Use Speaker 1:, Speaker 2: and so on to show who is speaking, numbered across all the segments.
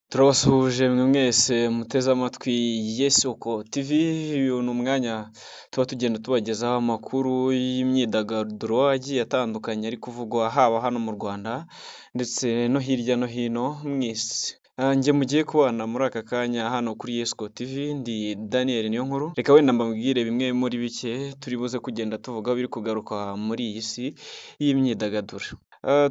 Speaker 1: Turabasuhuje mwe mwese muteze amatwi Yesoko TV, uyu ni umwanya tuba tugenda tubagezaho amakuru y'imyidagaduro agiye atandukanye ari kuvugwa haba hano mu Rwanda ndetse no hirya no hino mu isi. Njye mugiye kubana muri aka kanya hano kuri Yesoko TV ndi Daniel Niyonkuru, reka wenda mbabwire bimwe muri bike turi buze kugenda tuvugaho biri kugaruka muri iyi si y'imyidagaduro.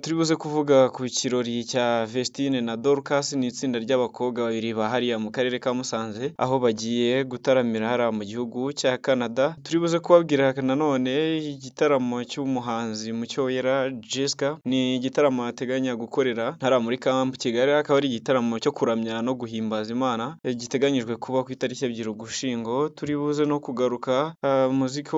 Speaker 1: Turi buze kuvuga ku kirori cya Vestine na Dorcas, ni itsinda ry'abakobwa babiri ba hariya mu karere ka Musanze, aho bagiye gutaramira hariya mu gihugu cya Canada. Turi buze kubabwira nanone igitaramo cy'umuhanzi Mucyowera Jessica, ni igitaramo ateganya gukorera hariya muri Camp Kigali, akaba ari igitaramo cyo kuramya no guhimbaza Imana, giteganyijwe kuba ku itariki 2 Ugushyingo. Turi buze no kugaruka muziki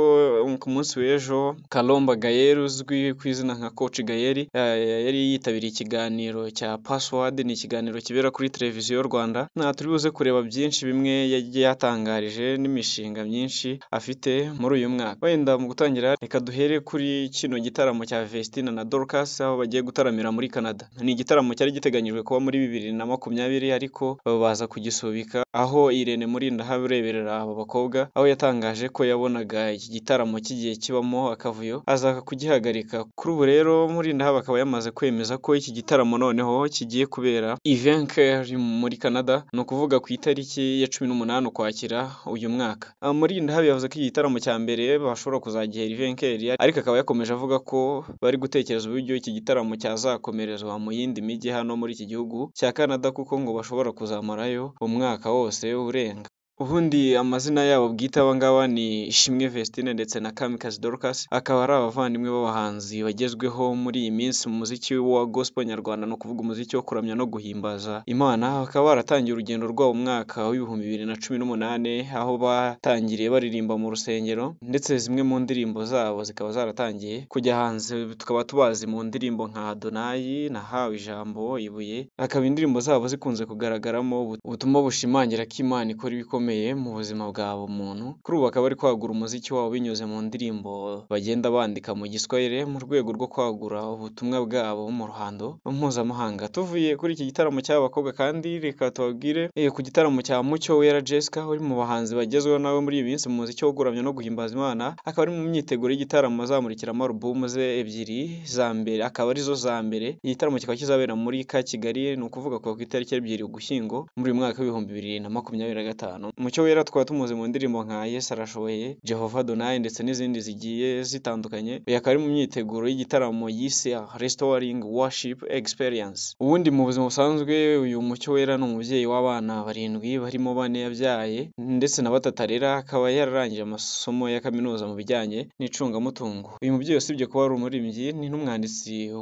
Speaker 1: ku munsi w'ejo, Kalomba Gael uzwi ku izina nka Coach Gael yari yitabiriye ikiganiro cya Password, ni ikiganiro kibera kuri televiziyo Rwanda. Turi buze kureba byinshi bimwe yagiye yatangarije n'imishinga myinshi afite muri uyu mwaka. Wenda mu gutangira reka duhere kuri kino gitaramo cya Vestine na Dorcas, aho bagiye gutaramira muri Canada. Ni igitaramo cyari giteganyijwe kuba muri 2020 ariko baza kugisubika, aho Irene Murindahabi ureberera aba bakobwa, aho yatangaje ko yabonaga iki gitaramo kigiye kibamo akavuyo aza kugihagarika. Kuri ubu rero Murindahabi akaba yamaze kwemeza ko iki gitaramo noneho kigiye kubera i Vancouver muri Canada, ni ukuvuga ku itariki ya 18 Ukwakira uyu mwaka. Murindahabi yavuze ko iki gitaramo cya mbere bashobora kuzagihera i Vancouver, ariko akaba yakomeje avuga ko bari gutekereza uburyo iki gitaramo cyazakomerezwa mu yindi mijyi hano muri iki gihugu cya Canada, kuko ngo bashobora kuzamarayo umwaka wose urenga. Ubundi amazina yabo bwite aba ngaba ni Ishimwe Vestine ndetse na Kamikazi Dorcas, akaba ari abavandimwe b'abahanzi bagezweho muri iyi minsi mu muziki wa gospel nyarwanda, no kuvuga umuziki wo kuramya no guhimbaza Imana. Bakaba baratangiye urugendo rwabo mu mwaka w'ibihumbi 2018, aho batangiriye baririmba mu rusengero, ndetse zimwe mu ndirimbo zabo zikaba zaratangiye kujya hanze. Tukaba tubazi mu ndirimbo nka Adonai, Nahawe Ijambo, Ibuye, akaba indirimbo zabo zikunze kugaragaramo ubutumwa bushimangira ko Imana ikora ibikomeye mu buzima bwa muntu. Kuri ubu bakaba bari kwagura umuziki wabo binyuze mu ndirimbo bagenda bandika mu Giswahili, mu rwego rwo kwagura ubutumwa bwabo mu ruhando mpuzamahanga. Tuvuye kuri iki gitaramo cy'aba bakobwa kandi reka tubabwire ku gitaramo cya Mucyowera Jessica, uri mu bahanzi bagezweho nawe muri iyi minsi mu muziki wo kuramya no guhimbaza Imana. Akaba ari mu myiteguro y'igitaramo azamurikiramo album ze ebyiri za mbere, akaba arizo za mbere. Igitaramo kikaba kizabera muri ka Kigali, ni ukuvuga ku itariki 2 Ugushyingo muri uyu mwaka w'ibihumbi 2025. Mucyowera twaba tumuzi mu ndirimbo nka Yesu Arashoboye, Jehova Adonai ndetse n'izindi zigiye zitandukanye. Uyu akaba ari mu myiteguro y'igitaramo yise Restoring Worship Experience. Ubundi mu buzima busanzwe uyu Mucyowera ni umubyeyi w'abana 7 barimo 4 yabyaye ndetse na 3 arera, akaba yararangije amasomo ya kaminuza mu bijyanye n'icungamutungo. Uyu mubyeyi usibye kuba ari umuririmbyi, ni n'umwanditsi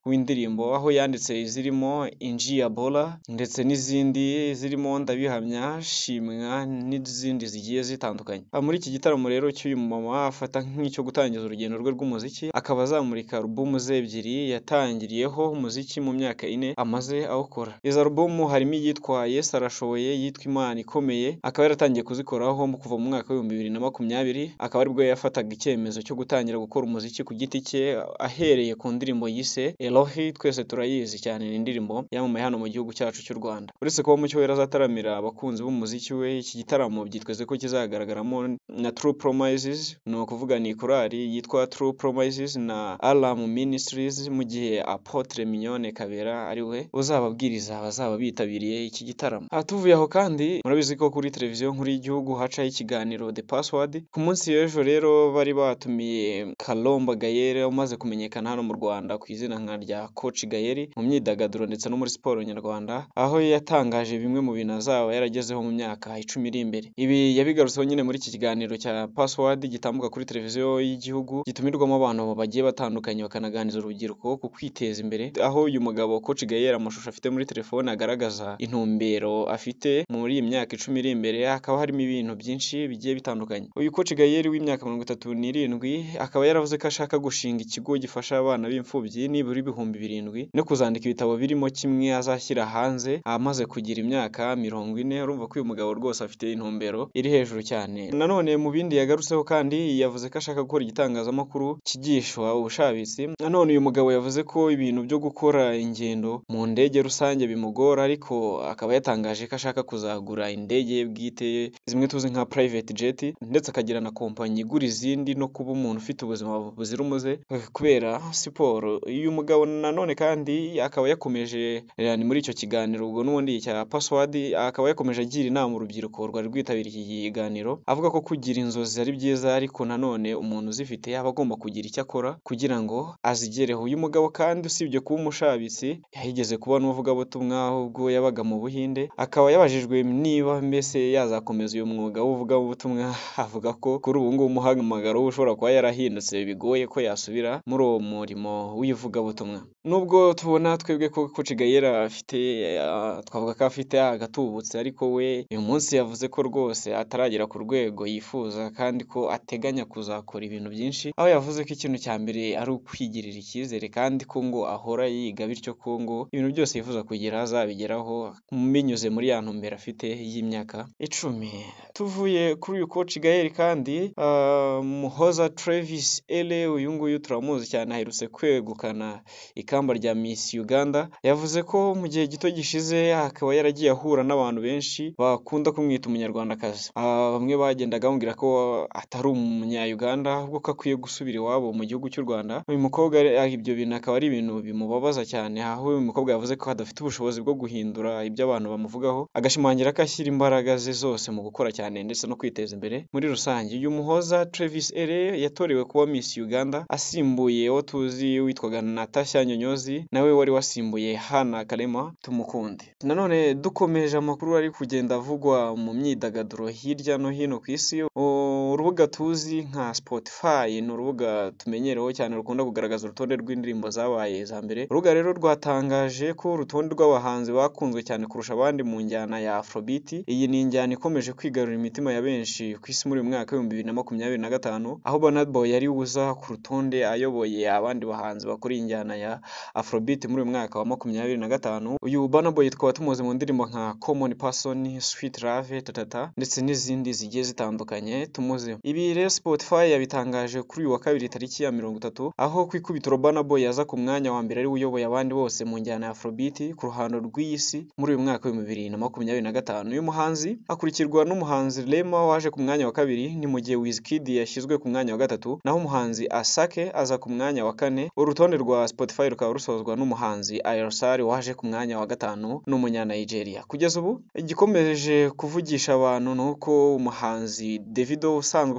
Speaker 1: w'indirimbo, aho yanditse zirimo Injia Bola ndetse n'izindi zirimo Ndabihamya, Shimwa n'izindi zigiye zitandukanye. Muri iki gitaramo rero cy'uyu mama afata nk'icyo gutangiza urugendo rwe rw'umuziki, akaba azamurika album ze ebyiri yatangiriyeho umuziki mu myaka 4 amaze awukora. Izo album harimo iyitwa Yesu Arashoboye, yitwa Imana Ikomeye, akaba yaratangiye kuzikoraho kuva mu mwaka w'ibihumbi 2020, akaba aribwo yafataga icyemezo cyo gutangira gukora umuziki ku giti cye, ahereye ku ndirimbo yise Elohi. Twese turayizi cyane, ni indirimbo yamamaye hano mu gihugu cyacu cy'u Rwanda. Uretse kuba Mucyowera azataramira abakunzi b'umuziki we, iki gitaramo byitezwe ko kizagaragaramo na True Promises, ni ukuvuga ni korali yitwa True Promises na Alarm Ministries, mu gihe Apotre Mignone Kabera ari we uzababwiriza abazaba bitabiriye iki gitaramo. Tuvuye aho kandi murabizi ko kuri televiziyo nkuru y'igihugu hacaho ikiganiro The Password. Ku munsi w'ejo rero bari batumiye Kalomba Gael umaze kumenyekana hano mu Rwanda ku izina nka rya Coach Gael mu myidagaduro ndetse no muri siporo nyarwanda, aho yatangaje bimwe mu bintu azaba yaragezeho mu myaka 10 iri imbere. Ibi yabigarutseho nyine muri iki kiganiro cya Password gitambuka kuri televiziyo y'igihugu, gitumirwamo abantu bagiye batandukanye bakanaganiriza urubyiruko ku kwiteza imbere, aho uyu mugabo Coach Gael amashusho afite muri telefone agaragaza intumbero afite muri iyi myaka 10 iri imbere. Hakaba harimo ibintu byinshi bigiye bitandukanye. Uyu Coach Gael w'imyaka 37 akaba yaravuze ko ashaka gushinga ikigo gifasha abana b'imfubyi nibura 7,000 no kuzandika ibitabo birimo kimwe azashyira hanze amaze kugira imyaka 40. Urumva ko ko uyu mugabo rwose afite intumbero iri hejuru cyane. Nanone mu bindi yagarutseho kandi yavuze ko ashaka gukora igitangazamakuru kigishwa ubushabitsi. Nanone uyu mugabo yavuze ko ibintu byo gukora ingendo mu ndege rusange bimugora, ariko akaba yatangaje ko ashaka kuzagura indege ye bwite zimwe tuzi nka private jet, ndetse akagira na kompanyi igura izindi, no kuba umuntu ufite ubuzima buzira umuze kubera siporo. Uyu mugabo nanone kandi akaba yakomeje muri icyo kiganiro ubwo n'ubundi cya Password, akaba yakomeje agira inama urubyiruko rwari rwitabiriye iki kiganiro, avuga ko kugira inzozi ari byiza, ariko nanone umuntu uzifite aba agomba kugira icyo akora kugira ngo azigereho. Uyu mugabo kandi usibye kuba umushabitsi, yigeze kuba n'umuvugabutumwa ubwo yabaga mu Buhinde, akaba yabajijwe niba mbese yazakomeza uyu mwuga w'ubuvugabutumwa, avuga ko kuri ubu ngubu umuhamagaro we ushobora kuba yarahindutse, bigoye ko yasubira muri uwo murimo w'ivugabutumwa. Nubwo tubona twebwe ko Coach Gaël afite twavuga ko afite agatubutse, ariko we uyu munsi yavuze ko rwose ataragera ku rwego yifuza, kandi ko ateganya kuzakora ibintu byinshi, aho yavuze ko ikintu cya mbere ari ukwigirira icyizere, kandi ko ngo ahora yiga, bityo ko ngo ibintu byose yifuza kugira azabigeraho binyuze muri ya ntumbero afite y'imyaka 10. Tuvuye kuri uyu Coach Gaël kandi Muhoza Travis Ele, uyu nguyu turamuzi cyane, aherutse kwegukana ikamba rya Miss Uganda. Yavuze ko mu gihe gito gishize akaba yaragiye ahura n'abantu benshi bakunda kumwita umunyarwandakazi. Bamwe bagendaga bamubwira ko atari umunya-Uganda, ahubwo ko akwiye gusubira iwabo mu gihugu cy'u Rwanda. Uyu mukobwa ibyo bintu akaba ari ibintu bimubabaza cyane, aho uyu mukobwa yavuze ko adafite ubushobozi bwo guhindura ibyo abantu bamuvugaho, agashimangira ko ashyira imbaraga ze zose mu gukora cyane ndetse no kwiteza imbere muri rusange. Uyu Muhoza Travis Ele yatorewe kuba Miss Uganda, asimbuye uwo tuzi witwaga Natasha Nyonyozi, nawe wari wasimbuye Hana Kalema Tumukunde. Nanone dukomeje amakuru ari kugenda avugwa mu myidagaduro hirya no hino ku isi, urubuga tuzi nka Spotify ni urubuga tumenyereweho cyane, rukunda kugaragaza urutonde rw'indirimbo zabaye za mbere. Urubuga rero rwatangaje ko urutonde rw'abahanzi bakunzwe cyane kurusha abandi mu njyana ya Afrobeat. Iyi ni injyana ikomeje kwigarurira imitima ya benshi ku isi muri uyu mwaka w'2025, aho Burna Boy yari uza ku rutonde ayoboye abandi bahanzi bakora injyana ya Afrobeat muri uyu mwaka wa 2025. Uyu Burna Boy tukaba tumuzi mu ndirimbo nka Common Person, Sweet Love, Tatata ndetse n'izindi zigiye zitandukanye tumuzi. Ibi rero Spotify yabitangaje kuri uyu wa kabiri tariki ya 30, aho ku ikubitiro Burna Boy yaza ku mwanya wa mbere ari uyoboye abandi bose mu njyana ya Afrobeat ku ruhando rw'isi muri uyu mwaka wa 2025. Uyu muhanzi akurikirwa n'umuhanzi Rema waje ku mwanya wa kabiri, ni mu gihe Wizkid yashyizwe ku mwanya wa gatatu, naho umuhanzi Asake aza ku mwanya wa kane. Urutonde rwa Spotify rukaba rusozwa n'umuhanzi Ayosari waje ku mwanya wa gatanu, n'umunya Nigeria. Kugeza ubu igikomeje kuvugisha abantu nuko umuhanzi Davido usanzwe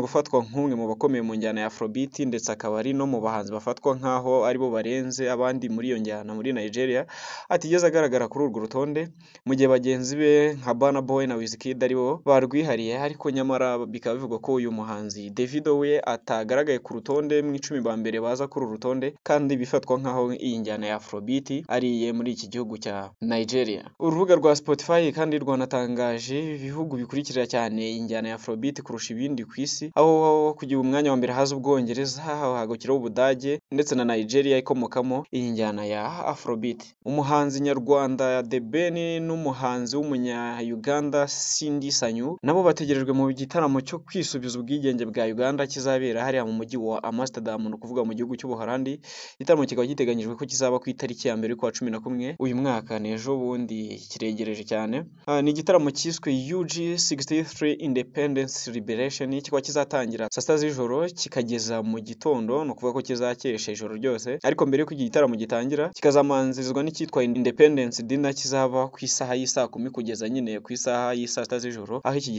Speaker 1: ufatwa nk'umwe mu bakomeye mu njyana ya Afrobeat, ndetse akaba ari no mu bahanzi bafatwa nk'aho aribo barenze abandi muri iyo njyana muri Nigeria, atigeze agaragara kuri urwo rutonde, mu gihe bagenzi be nka Burna Boy na Wizkid aribo barwihariye. Ariko nyamara bikaba bivugwa ko uyu muhanzi Davido we atagaragaye ku rutonde mu 10 ba mbere baza kuri uru rutonde, kandi bifatwa nk'aho iyi njyana ya Afrobeat ariye muri iki gihugu cya Nigeria. Urubuga rwa Spotify kandi rwanatangaje ibihugu bikurikira cyane injyana ya Afrobeat kurusha ibindi ku isi, aho kugira umwanya wa mbere haza Ubwongereza, hagakiraho Ubudage ndetse na Nigeria ikomokamo iyi njyana ya Afrobeat. Umuhanzi nyarwanda The Ben n'umuhanzi w'umunya-Uganda Cindy Sanyu nabo bategerejwe mu gitaramo cyo kwisubiza ubwigenge bwa Uganda kizabera hariya mu mujyi wa Amsterdam, no kuvuga mu gihugu cy'Ubuholandi. Igitaramo kikaba giteganyijwe ko kizaba ku itariki ya mbere kwa 11 uyu mwaka, nejo bundi kiregereje cyane. Ni igitaramo cyiswe UG63 Independence Liberation, kikaba kizatangira saa sita z'ijoro kikageza mu gitondo, no kuvuga ko kizakesha ijoro ryose, ariko mbere y'uko iki gitaramo gitangira kikazamanzirizwa n'icyitwa Independence Dinner, kizaba ku isaha y'isa 10 kugeza nyine ku isaha y'isa sita z'ijoro, aho iki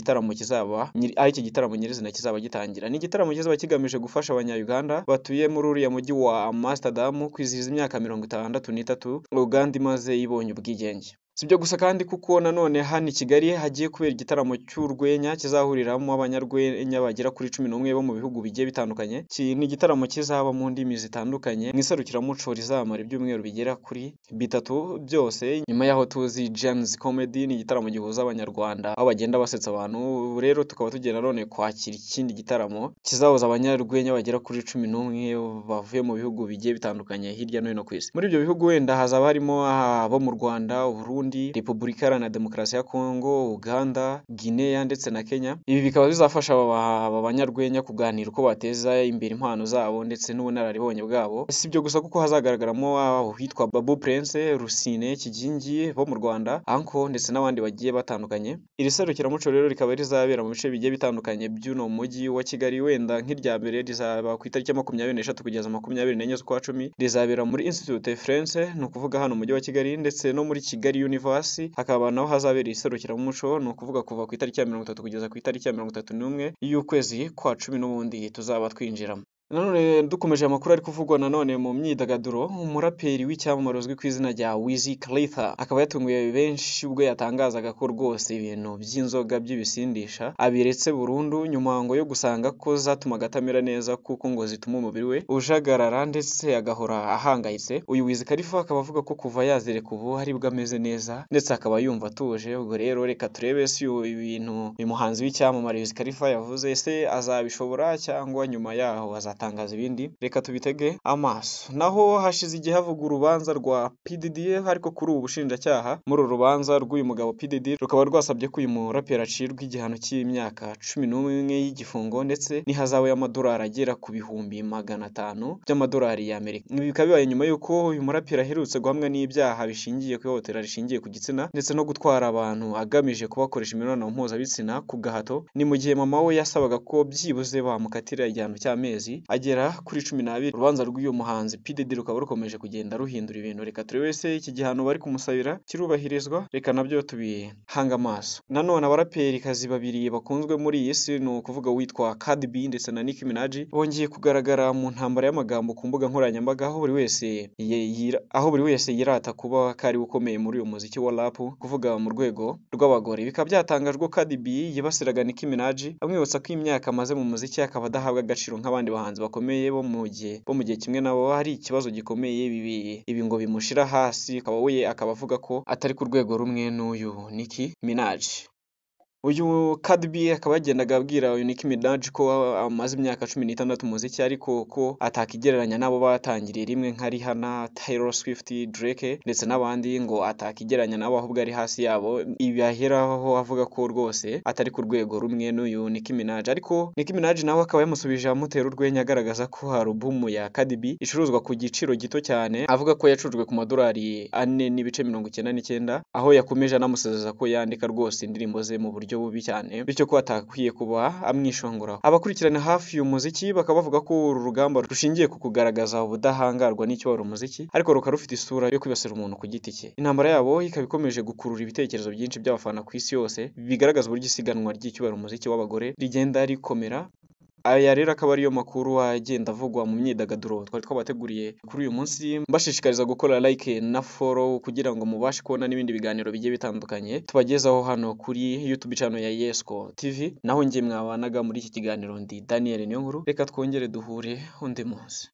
Speaker 1: gitaramo nyirizina kizaba gitangira. Ni igitaramo kizaba kigamije gufasha abanya-Uganda batuye muri uriya mujyi wa Amsterdam kwizihiza imyaka 63 Uganda imaze ibonye ubwigenge. Sibyo gusa kandi kuko nanone hano i Kigali hagiye kubera igitaramo cy'urwenya kizahuriramo abanyarwenya bagera kuri 11 bo mu bihugu bigiye bitandukanye. Ni igitaramo kizaba mu ndimi zitandukanye, mu iserukiramuco rizamara ibyumweru bigera kuri 3 byose. Nyuma yaho tuzi Jams Comedy, ni igitaramo gihuza abanyarwanda aho bagenda basetsa abantu. Rero tukaba tugenda none kwakira ikindi gitaramo kizahuza abanyarwenya bagera kuri 11 bavuye mu bihugu bigiye bitandukanye hirya no hino ku isi. Muri ibyo bihugu wenda hazaba harimo abo mu Rwanda, Burundi Burundi, Repubulika Iharanira Demokarasi ya Kongo, Uganda, Guinea ndetse na Kenya. Ibi bikaba bizafasha aba banyarwenya kuganira uko bateza imbere impano zabo ndetse n'ubunararibonye bwabo. Si ibyo gusa kuko hazagaragaramo ahitwa Babu Prince, Rusine, Kigingi bo mu Rwanda, Anko ndetse n'abandi bagiye batandukanye. Iri serukiramuco rero rikaba rizabera mu bice bigiye bitandukanye by'uno mujyi wa Kigali, wenda nk'irya mbere rizaba ku itariki ya 23 kugeza 24 z'ukwa cumi, rizabera muri Institut France, ni ukuvuga hano mu mujyi wa Kigali, ndetse no muri Kigali Universe hakaba naho hazabera iserukiramuco, ni ukuvuga kuva ku itariki ya 30 kugeza ku itariki ya 31 y'ukwezi kwa cumi n'ubundi tuzaba twinjiramo. Nanone dukomeje amakuru ari kuvugwa nanone mu myidagaduro, umuraperi w'icyamamare uzwi ku izina rya Wiz Khalifa akaba yatunguye benshi ubwo yatangazaga ko rwose ibintu by'inzoga by'ibisindisha abiretse burundu, nyuma ngo yo gusanga ko zatumaga atamera neza kuko ngo zituma umubiri we ujagarara ndetse agahora ahangayitse. Uyu Wiz Khalifa akaba avuga ko kuva yazereka ubu aribwo ameze neza ndetse akaba yumva atuje. Ubwo rero reka turebe si ibintu uyu muhanzi w'icyamamare Wiz Khalifa yavuze se azabishobora cyangwa nyuma yaho tangaza ibindi, reka tubitege amaso. Naho hashize igihe havuga urubanza rwa P Diddy, ariko kuri ubu bushinjacyaha muri uru rubanza rw'uyu mugabo P Diddy rukaba rwasabye ko uyu muraperi acirwa igihano cy'imyaka 11 y'igifungo ndetse n'ihazabu y'amadolari agera ku bihumbi 500 by'amadolari y'Amerika. Ibi bikaba bibaye nyuma y'uko uyu muraperi aherutse guhamwa n'ibyaha bishingiye ku ihohotera rishingiye ku gitsina ndetse no gutwara abantu agamije kubakoresha imibonano mpuzabitsina ku gahato. Ni mu gihe mama we yasabaga ko byibuze bamukatira igihano cy'amezi agera kuri 12. Urubanza rw'uyu muhanzi P Diddy rukaba rukomeje kugenda ruhindura ibintu. Reka turebe se iki gihano bari kumusabira kirubahirizwa, reka nabyo tubihanga amaso. Nanone abaraperi kazi babiri bakunzwe muri iyi si, ni ukuvuga witwa Cardi B ndetse na Nicki Minaj, bongeye kugaragara mu ntambara y'amagambo ku mbuga nkoranyambaga, aho buri wese yirata kuba kari ukomeye muri uyu muziki wa rap, kuvuga mu rwego rw'abagore. Bikaba byatangajwe Cardi B yibasiraga Nicki Minaj amwibutsa ko imyaka amaze mu muziki akaba adahabwa agaciro nk'abandi bahanzi bakomeye bo mu gihe kimwe nabo hari ikibazo gikomeye ibi ngo bimushira hasi, akaba avuga ko atari ku rwego rumwe n'uyu Nicki Minaj. Uyu Cardi B akaba yagendaga abwira uyu Nicki Minaj ko amaze imyaka 16 mu muziki, ariko ko atakigereranya nabo batangiriye rimwe nka Rihanna, Taylor Swift, Drake ndetse n'abandi, ngo atakigereranya nabo ahubwo ari hasi yabo. Ibi aheraho avuga ko rwose atari ku rwego rumwe n'uyu Nicki Minaj, ariko Nicki Minaj nawe akaba yamusubije amutera urwenya agaragaza ko album ya Cardi B icuruzwa ku giciro gito cyane, avuga ko yacurujwe ku madolari 4.99, aho yakomeje anamusezeza ko yandika rwose indirimbo ze mu buryo bubi cyane, bityo ko atakwiye kuba amwishongora. Abakurikirana hafi uyu muziki bakaba bavuga ko uru rugamba rushingiye ku kugaragaza ubudahangarwa n'icyo wari umuziki, ariko rukaba rufite isura yo kwibasira umuntu ku giti cye. Intambara yabo ikaba ikomeje gukurura ibitekerezo byinshi by'abafana ku isi yose, bigaragaza uburyo isiganwa ry'icyubahiro umuziki w'abagore rigenda rikomera. Aya rero akaba ariyo makuru agenda avugwa mu myidagaduro twari twabateguriye kuri uyu munsi, mbashishikariza gukora like na follow kugira ngo mubashe kubona n'ibindi biganiro bigiye bitandukanye tubagezaho hano kuri YouTube channel ya Yesco TV. Naho njye mwabanaga muri iki kiganiro ndi Daniel Niyonkuru, reka twongere duhure undi munsi.